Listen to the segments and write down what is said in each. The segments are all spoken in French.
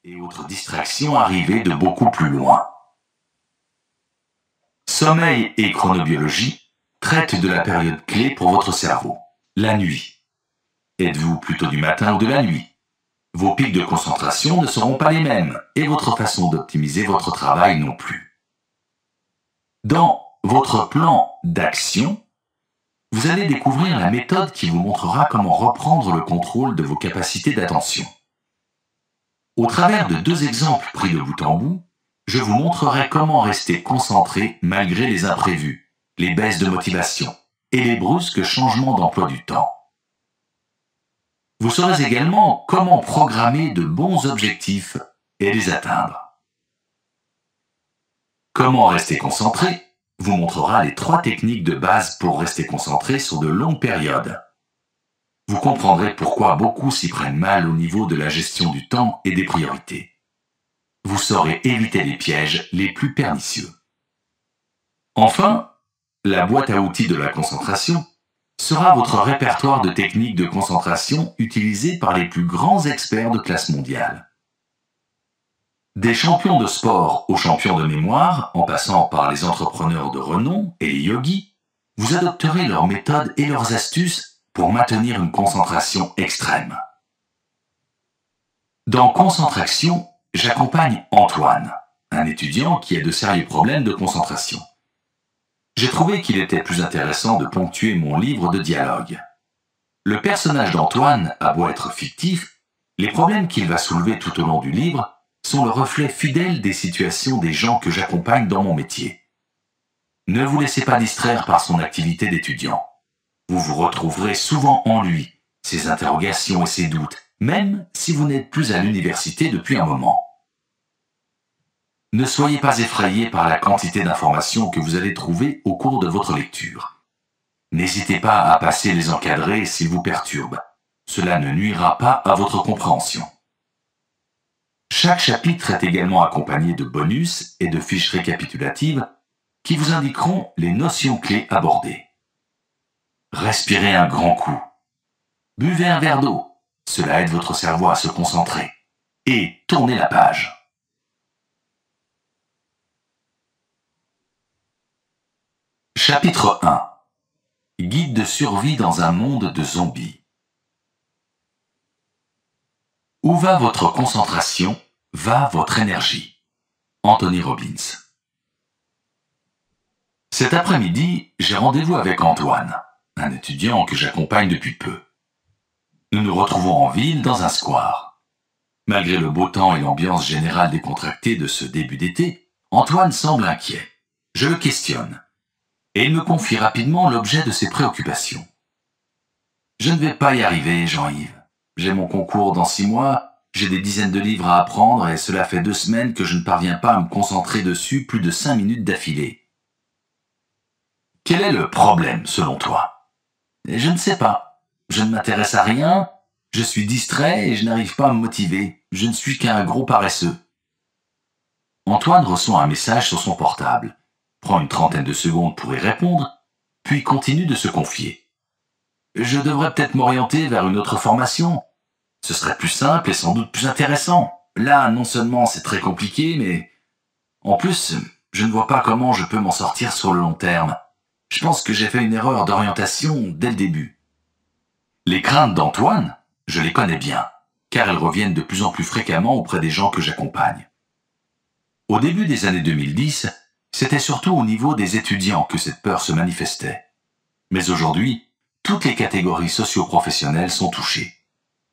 et autres distractions arrivaient de beaucoup plus loin. Sommeil et chronobiologie traitent de la période clé pour votre cerveau, la nuit. Êtes-vous plutôt du matin ou de la nuit? Vos pics de concentration ne seront pas les mêmes et votre façon d'optimiser votre travail non plus. Dans votre plan d'action, vous allez découvrir la méthode qui vous montrera comment reprendre le contrôle de vos capacités d'attention. Au travers de 2 exemples pris de bout en bout, je vous montrerai comment rester concentré malgré les imprévus, les baisses de motivation et les brusques changements d'emploi du temps. Vous saurez également comment programmer de bons objectifs et les atteindre. Comment rester concentré vous montrera les 3 techniques de base pour rester concentré sur de longues périodes. Vous comprendrez pourquoi beaucoup s'y prennent mal au niveau de la gestion du temps et des priorités. Vous saurez éviter les pièges les plus pernicieux. Enfin, la boîte à outils de la concentration sera votre répertoire de techniques de concentration utilisées par les plus grands experts de classe mondiale. Des champions de sport aux champions de mémoire, en passant par les entrepreneurs de renom et les yogis, vous adopterez leurs méthodes et leurs astuces pour maintenir une concentration extrême. Dans Concentration, j'accompagne Antoine, un étudiant qui a de sérieux problèmes de concentration. J'ai trouvé qu'il était plus intéressant de ponctuer mon livre de dialogue. Le personnage d'Antoine a beau être fictif, les problèmes qu'il va soulever tout au long du livre sont le reflet fidèle des situations des gens que j'accompagne dans mon métier. Ne vous laissez pas distraire par son activité d'étudiant. Vous vous retrouverez souvent en lui, ses interrogations et ses doutes, même si vous n'êtes plus à l'université depuis un moment. Ne soyez pas effrayé par la quantité d'informations que vous allez trouver au cours de votre lecture. N'hésitez pas à passer les encadrés s'ils vous perturbent. Cela ne nuira pas à votre compréhension. Chaque chapitre est également accompagné de bonus et de fiches récapitulatives qui vous indiqueront les notions clés abordées. Respirez un grand coup. Buvez un verre d'eau. Cela aide votre cerveau à se concentrer. Et tournez la page. Chapitre 1. Guide de survie dans un monde de zombies. Où va votre concentration, va votre énergie. Anthony Robbins. Cet après-midi, j'ai rendez-vous avec Antoine, un étudiant que j'accompagne depuis peu. Nous nous retrouvons en ville dans un square. Malgré le beau temps et l'ambiance générale décontractée de ce début d'été, Antoine semble inquiet. Je le questionne. Et il me confie rapidement l'objet de ses préoccupations. Je ne vais pas y arriver, Jean-Yves. J'ai mon concours dans 6 mois, j'ai des dizaines de livres à apprendre et cela fait 2 semaines que je ne parviens pas à me concentrer dessus plus de 5 minutes d'affilée. Quel est le problème, selon toi? Je ne sais pas. Je ne m'intéresse à rien, je suis distrait et je n'arrive pas à me motiver. Je ne suis qu'un gros paresseux. Antoine reçoit un message sur son portable, prend une trentaine de secondes pour y répondre, puis continue de se confier. Je devrais peut-être m'orienter vers une autre formation. Ce serait plus simple et sans doute plus intéressant. Là, non seulement c'est très compliqué, mais en plus, je ne vois pas comment je peux m'en sortir sur le long terme. Je pense que j'ai fait une erreur d'orientation dès le début. Les craintes d'Antoine, je les connais bien, car elles reviennent de plus en plus fréquemment auprès des gens que j'accompagne. Au début des années 2010, c'était surtout au niveau des étudiants que cette peur se manifestait. Mais aujourd'hui, toutes les catégories socio-professionnelles sont touchées.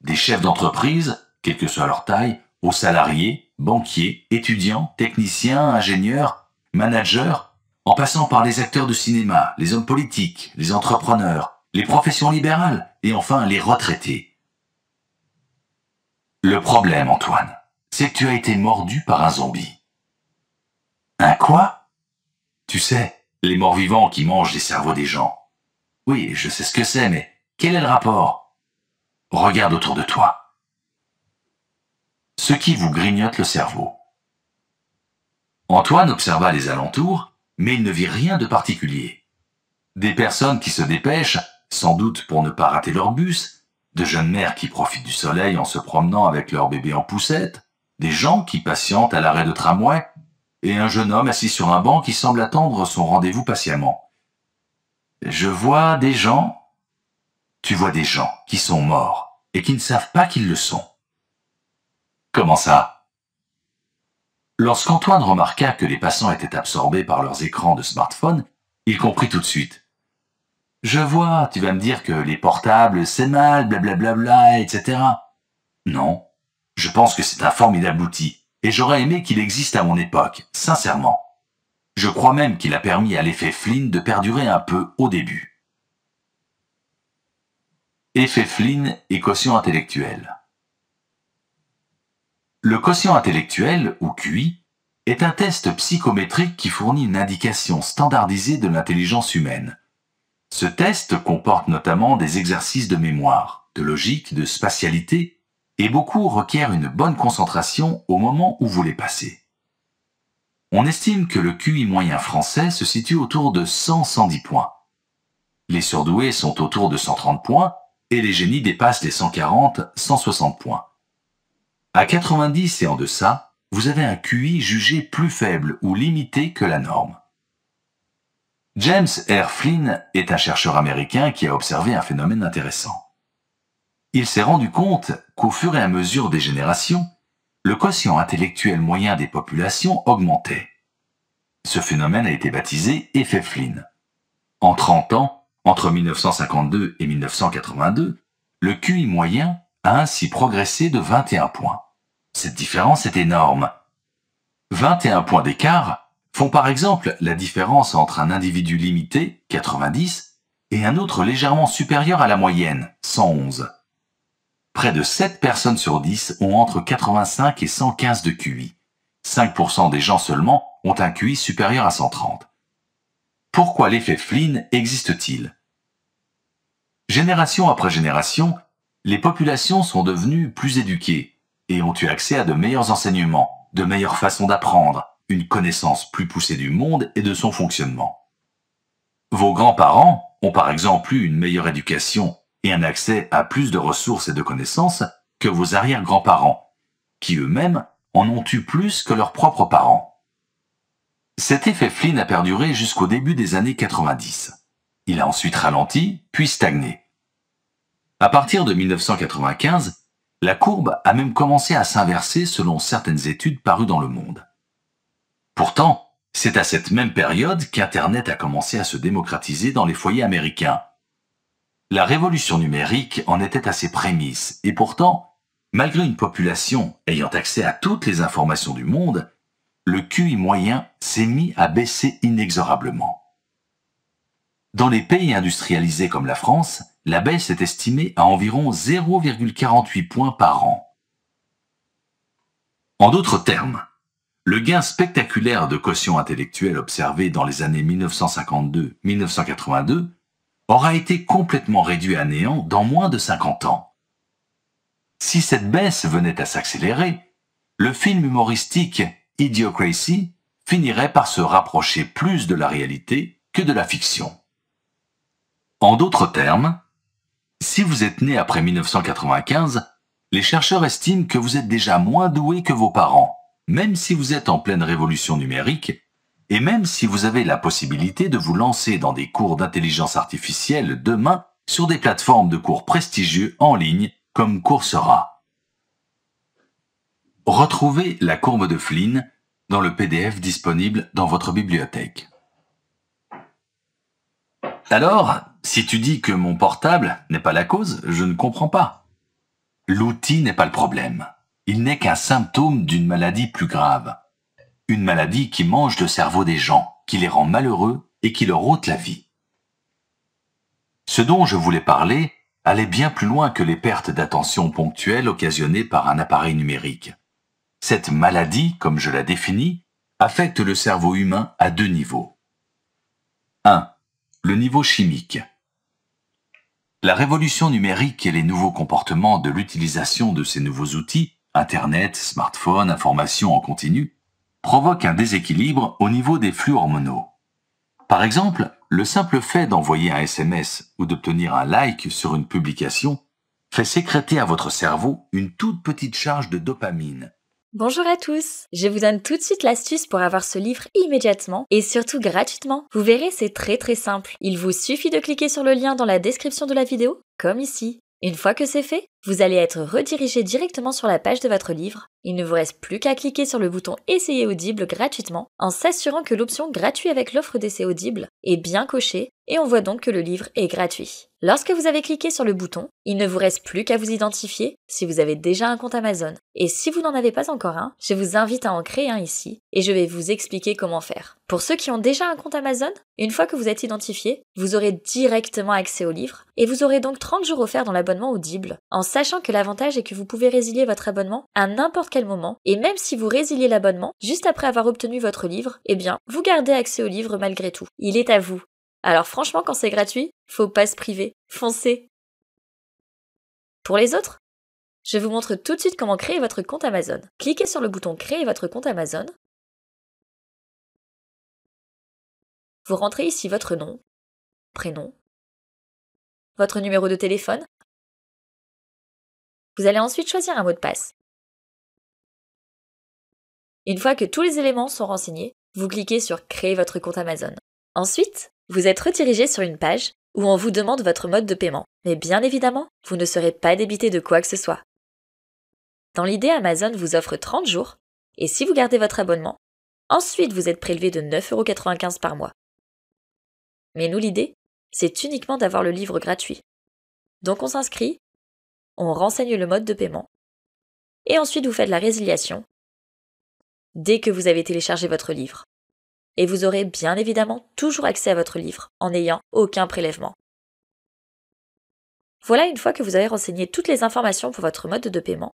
Des chefs d'entreprise, quelle que soit leur taille, aux salariés, banquiers, étudiants, techniciens, ingénieurs, managers, en passant par les acteurs de cinéma, les hommes politiques, les entrepreneurs, les professions libérales et enfin les retraités. Le problème, Antoine, c'est que tu as été mordu par un zombie. Un quoi? Tu sais, les morts-vivants qui mangent les cerveaux des gens. Oui, je sais ce que c'est, mais quel est le rapport? Regarde autour de toi. Ce qui vous grignote le cerveau. Antoine observa les alentours, mais il ne vit rien de particulier. Des personnes qui se dépêchent, sans doute pour ne pas rater leur bus, de jeunes mères qui profitent du soleil en se promenant avec leur bébé en poussette, des gens qui patientent à l'arrêt de tramway, et un jeune homme assis sur un banc qui semble attendre son rendez-vous patiemment. Je vois des gens. Tu vois des gens qui sont morts et qui ne savent pas qu'ils le sont. Comment ça? Lorsqu'Antoine remarqua que les passants étaient absorbés par leurs écrans de smartphone, il comprit tout de suite. Je vois, tu vas me dire que les portables, c'est mal, blablabla, etc. Non, je pense que c'est un formidable outil, et j'aurais aimé qu'il existe à mon époque, sincèrement. Je crois même qu'il a permis à l'effet Flynn de perdurer un peu au début. Effet Flynn et quotient intellectuel. Le quotient intellectuel, ou QI, est un test psychométrique qui fournit une indication standardisée de l'intelligence humaine. Ce test comporte notamment des exercices de mémoire, de logique, de spatialité, et beaucoup requièrent une bonne concentration au moment où vous les passez. On estime que le QI moyen français se situe autour de 100-110 points. Les surdoués sont autour de 130 points, et les génies dépassent les 140-160 points. À 90 et en deçà, vous avez un QI jugé plus faible ou limité que la norme. James R. Flynn est un chercheur américain qui a observé un phénomène intéressant. Il s'est rendu compte qu'au fur et à mesure des générations, le quotient intellectuel moyen des populations augmentait. Ce phénomène a été baptisé effet Flynn. En 30 ans, entre 1952 et 1982, le QI moyen a ainsi progressé de 21 points. Cette différence est énorme. 21 points d'écart font par exemple la différence entre un individu limité, 90, et un autre légèrement supérieur à la moyenne, 111. Près de 7 personnes sur 10 ont entre 85 et 115 de QI. 5% des gens seulement ont un QI supérieur à 130. Pourquoi l'effet Flynn existe-t-il? Génération après génération, les populations sont devenues plus éduquées et ont eu accès à de meilleurs enseignements, de meilleures façons d'apprendre, une connaissance plus poussée du monde et de son fonctionnement. Vos grands-parents ont par exemple eu une meilleure éducation et un accès à plus de ressources et de connaissances que vos arrière-grands-parents, qui eux-mêmes en ont eu plus que leurs propres parents. Cet effet Flynn a perduré jusqu'au début des années 90. Il a ensuite ralenti, puis stagné. À partir de 1995, la courbe a même commencé à s'inverser selon certaines études parues dans Le Monde. Pourtant, c'est à cette même période qu'Internet a commencé à se démocratiser dans les foyers américains. La révolution numérique en était à ses prémices, et pourtant, malgré une population ayant accès à toutes les informations du monde, le QI moyen s'est mis à baisser inexorablement. Dans les pays industrialisés comme la France, la baisse est estimée à environ 0,48 points par an. En d'autres termes, le gain spectaculaire de quotient intellectuel observé dans les années 1952-1982 aura été complètement réduit à néant dans moins de 50 ans. Si cette baisse venait à s'accélérer, le film humoristique Idiocracy finirait par se rapprocher plus de la réalité que de la fiction. En d'autres termes, si vous êtes né après 1995, les chercheurs estiment que vous êtes déjà moins doué que vos parents, même si vous êtes en pleine révolution numérique, et même si vous avez la possibilité de vous lancer dans des cours d'intelligence artificielle demain sur des plateformes de cours prestigieux en ligne comme Coursera. Retrouvez la courbe de Flynn dans le PDF disponible dans votre bibliothèque. Alors, si tu dis que mon portable n'est pas la cause, je ne comprends pas. L'outil n'est pas le problème. Il n'est qu'un symptôme d'une maladie plus grave. Une maladie qui mange le cerveau des gens, qui les rend malheureux et qui leur ôte la vie. Ce dont je voulais parler allait bien plus loin que les pertes d'attention ponctuelles occasionnées par un appareil numérique. Cette maladie, comme je la définis, affecte le cerveau humain à 2 niveaux. 1. Le niveau chimique. La révolution numérique et les nouveaux comportements de l'utilisation de ces nouveaux outils, Internet, smartphone, information en continu, provoquent un déséquilibre au niveau des flux hormonaux. Par exemple, le simple fait d'envoyer un SMS ou d'obtenir un like sur une publication fait sécréter à votre cerveau une toute petite charge de dopamine, Bonjour à tous! Je vous donne tout de suite l'astuce pour avoir ce livre immédiatement et surtout gratuitement. Vous verrez, c'est très simple. Il vous suffit de cliquer sur le lien dans la description de la vidéo, comme ici. Une fois que c'est fait, vous allez être redirigé directement sur la page de votre livre. Il ne vous reste plus qu'à cliquer sur le bouton Essayer Audible gratuitement en s'assurant que l'option Gratuit avec l'offre d'essai Audible est bien cochée et on voit donc que le livre est gratuit. Lorsque vous avez cliqué sur le bouton, il ne vous reste plus qu'à vous identifier si vous avez déjà un compte Amazon. Et si vous n'en avez pas encore un, je vous invite à en créer un ici et je vais vous expliquer comment faire. Pour ceux qui ont déjà un compte Amazon, une fois que vous êtes identifié, vous aurez directement accès au livre et vous aurez donc 30 jours offerts dans l'abonnement Audible, en sachant que l'avantage est que vous pouvez résilier votre abonnement à n'importe quel moment et même si vous résiliez l'abonnement juste après avoir obtenu votre livre, eh bien, vous gardez accès au livre malgré tout. Il est à vous. Alors franchement, quand c'est gratuit, faut pas se priver. Foncez! Pour les autres, je vous montre tout de suite comment créer votre compte Amazon. Cliquez sur le bouton Créer votre compte Amazon. Vous rentrez ici votre nom, prénom, votre numéro de téléphone. Vous allez ensuite choisir un mot de passe. Une fois que tous les éléments sont renseignés, vous cliquez sur Créer votre compte Amazon. Ensuite, vous êtes redirigé sur une page où on vous demande votre mode de paiement. Mais bien évidemment, vous ne serez pas débité de quoi que ce soit. Dans l'idée, Amazon vous offre 30 jours, et si vous gardez votre abonnement, ensuite vous êtes prélevé de 9,95 € par mois. Mais nous, l'idée, c'est uniquement d'avoir le livre gratuit. Donc on s'inscrit, on renseigne le mode de paiement, et ensuite vous faites la résiliation dès que vous avez téléchargé votre livre. Et vous aurez bien évidemment toujours accès à votre livre en n'ayant aucun prélèvement. Voilà, une fois que vous avez renseigné toutes les informations pour votre mode de paiement,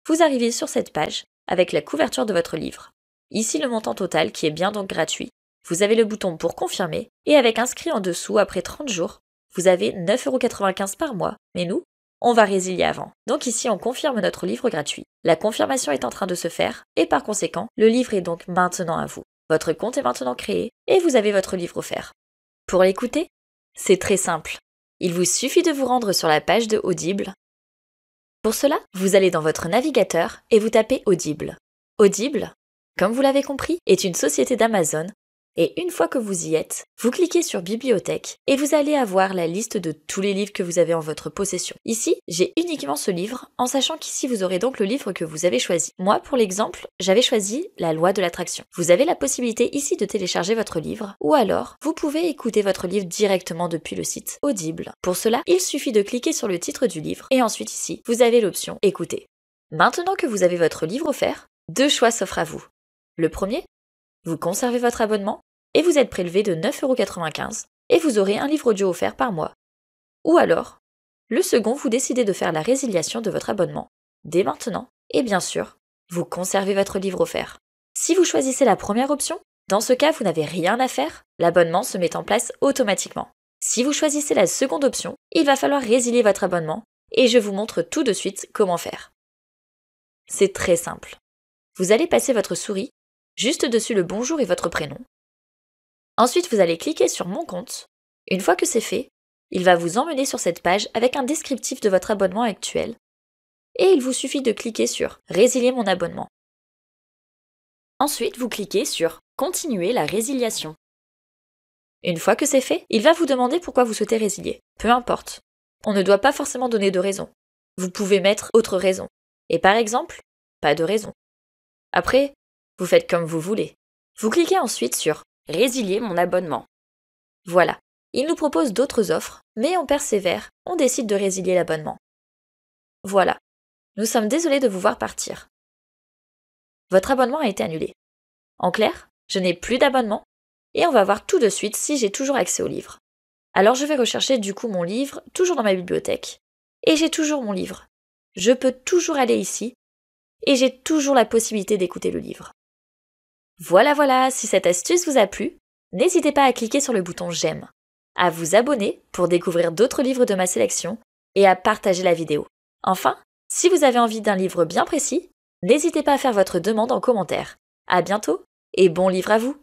vous arrivez sur cette page avec la couverture de votre livre. Ici le montant total qui est bien donc gratuit. Vous avez le bouton pour confirmer et avec inscrit en dessous après 30 jours, vous avez 9,95 € par mois. Mais nous, on va résilier avant. Donc ici on confirme notre livre gratuit. La confirmation est en train de se faire et par conséquent, le livre est donc maintenant à vous. Votre compte est maintenant créé et vous avez votre livre offert. Pour l'écouter, c'est très simple. Il vous suffit de vous rendre sur la page de Audible. Pour cela, vous allez dans votre navigateur et vous tapez Audible. Audible, comme vous l'avez compris, est une société d'Amazon et une fois que vous y êtes, vous cliquez sur Bibliothèque et vous allez avoir la liste de tous les livres que vous avez en votre possession. Ici, j'ai uniquement ce livre, en sachant qu'ici vous aurez donc le livre que vous avez choisi. Moi, pour l'exemple, j'avais choisi La Loi de l'attraction. Vous avez la possibilité ici de télécharger votre livre, ou alors, vous pouvez écouter votre livre directement depuis le site Audible. Pour cela, il suffit de cliquer sur le titre du livre, et ensuite ici, vous avez l'option Écouter. Maintenant que vous avez votre livre offert, deux choix s'offrent à vous. Le premier, vous conservez votre abonnement et vous êtes prélevé de 9,95 € et vous aurez un livre audio offert par mois. Ou alors, le second, vous décidez de faire la résiliation de votre abonnement dès maintenant et bien sûr, vous conservez votre livre offert. Si vous choisissez la première option, dans ce cas, vous n'avez rien à faire, l'abonnement se met en place automatiquement. Si vous choisissez la seconde option, il va falloir résilier votre abonnement et je vous montre tout de suite comment faire. C'est très simple. Vous allez passer votre souris juste dessus le bonjour et votre prénom. Ensuite, vous allez cliquer sur Mon compte. Une fois que c'est fait, il va vous emmener sur cette page avec un descriptif de votre abonnement actuel. Et il vous suffit de cliquer sur Résilier mon abonnement. Ensuite, vous cliquez sur Continuer la résiliation. Une fois que c'est fait, il va vous demander pourquoi vous souhaitez résilier. Peu importe. On ne doit pas forcément donner de raison. Vous pouvez mettre autre raison. Et par exemple, pas de raison. Après, vous faites comme vous voulez. Vous cliquez ensuite sur « Résilier mon abonnement ». Voilà, il nous propose d'autres offres, mais on persévère, on décide de résilier l'abonnement. Voilà, nous sommes désolés de vous voir partir. Votre abonnement a été annulé. En clair, je n'ai plus d'abonnement, et on va voir tout de suite si j'ai toujours accès au livre. Alors je vais rechercher du coup mon livre, toujours dans ma bibliothèque, et j'ai toujours mon livre. Je peux toujours aller ici, et j'ai toujours la possibilité d'écouter le livre. Voilà, si cette astuce vous a plu, n'hésitez pas à cliquer sur le bouton j'aime, à vous abonner pour découvrir d'autres livres de ma sélection et à partager la vidéo. Enfin, si vous avez envie d'un livre bien précis, n'hésitez pas à faire votre demande en commentaire. À bientôt et bon livre à vous!